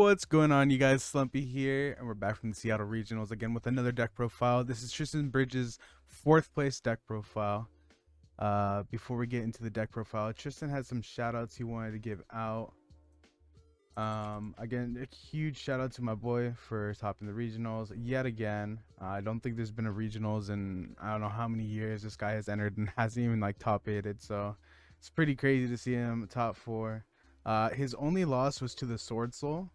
What's going on, you guys? Slumpy here, and we're back from the Seattle Regionals again with another deck profile. This is Tristan Bridges' 4th place deck profile. Before we get into the deck profile, Tristan had some shout outs he wanted to give out. Again, a huge shout out to my boy for topping the regionals yet again. I don't think there's been a regionals in I don't know how many years this guy has entered and hasn't even like top 8'd, so it's pretty crazy to see him top 4. His only loss was to the Sword Soul.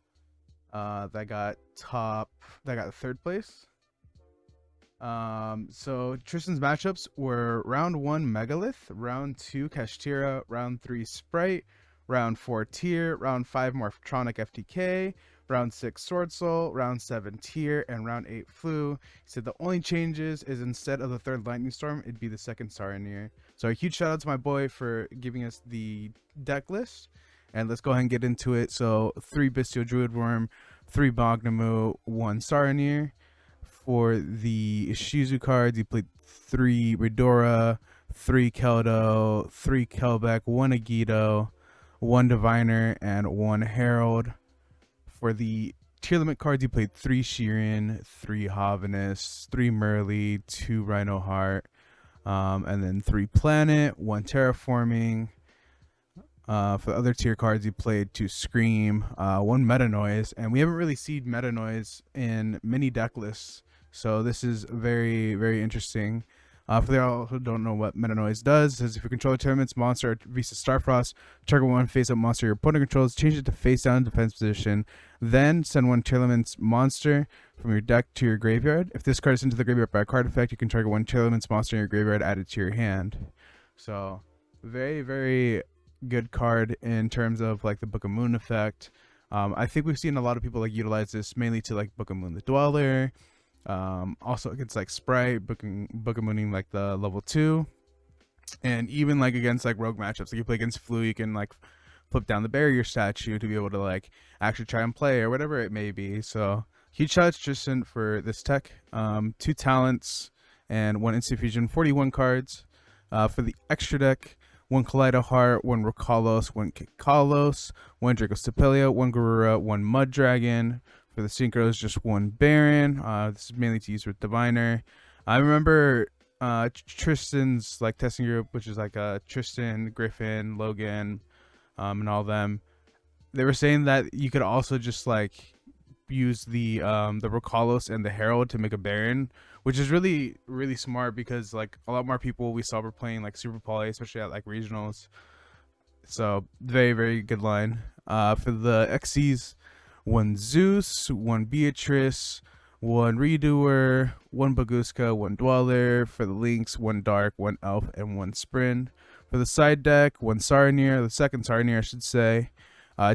That got 3rd place. So Tristan's matchups were round 1 Megalith, round 2 Kashtira, round 3 Sprite, round 4 Tear, round 5 Morphtronic FTK, round 6 Sword Soul, round 7 Tear, and round 8 Flu. He said the only changes is instead of the 3rd Lightning Storm, it'd be the 2nd Saronir. So a huge shout out to my boy for giving us the deck list. And let's go ahead and get into it. So 3 Bystial Druid Worm, 3 Bognamu, 1 Saronir. For the Ishizu cards, you played 3 Redora, 3 Keldo, 3 Kelbeck, 1 Agito, 1 Diviner, and 1 Herald. For the Tearlament cards, you played 3 Sheeran, 3 Havanus, 3 Merly, 2 Rhino Heart, and then 3 Planet, 1 Terraforming. For the other tier cards, you played 2 Scream, 1 Meta Noise, and we haven't really seen Meta Noise in many deck lists, so this is very, very interesting. For those who don't know what Meta Noise does, it says if you control a tournament's monster or Visa Starfrost, target 1 face-up monster your opponent controls, change it to face-down defense position, then send 1 Tearlament's monster from your deck to your graveyard. If this card is into the graveyard by a card effect, you can target 1 Tearlament's monster in your graveyard added to your hand. So, very, very good card in terms of like the Book of Moon effect. I think we've seen a lot of people like utilize this mainly to like Book of Moon the Dweller, also against like Sprite, Book of Mooning like the level 2, and even like against like rogue matchups. Like you play against Flu, you can like flip down the barrier statue to be able to like actually try and play or whatever it may be. So huge shout out to Tristan for this tech. 2 talents and 1 instant fusion, 41 cards. For the extra deck, 1 Kaleido Heart, 1 Rokalos, 1 Kikalos, 1 Draco Stapelia, 1 Garura, 1 Mud Dragon. For the synchros, just 1 Baron. This is mainly to use with Diviner. I remember Tristan's like testing group, which is like Tristan, Griffin, Logan, and all them. They were saying that you could also just like use the Rokalos and the Herald to make a Baron, which is really, really smart because like a lot more people we saw were playing like Super Poly, especially at like regionals. So very, very good line. For the XCs, 1 Zeus, 1 Beatrice, 1 Redoer, 1 Baguska, 1 Dweller. For the Lynx, 1 Dark, 1 Elf, and 1 Sprint. For the side deck, 1 Saronir, the 2nd Saronir I should say.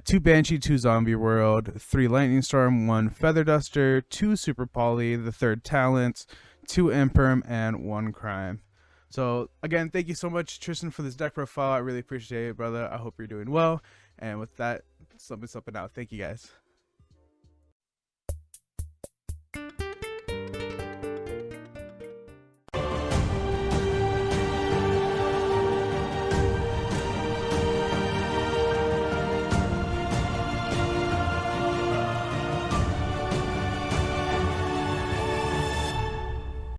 2 Banshee, 2 Zombie World, 3 Lightning Storm, 1 Feather Duster, 2 Super Poly, the 3rd Talent, 2 Imperm, and 1 Crime. So again, thank you so much, Tristan, for this deck profile. I really appreciate it, brother. I hope you're doing well. And with that, something out. Thank you, guys.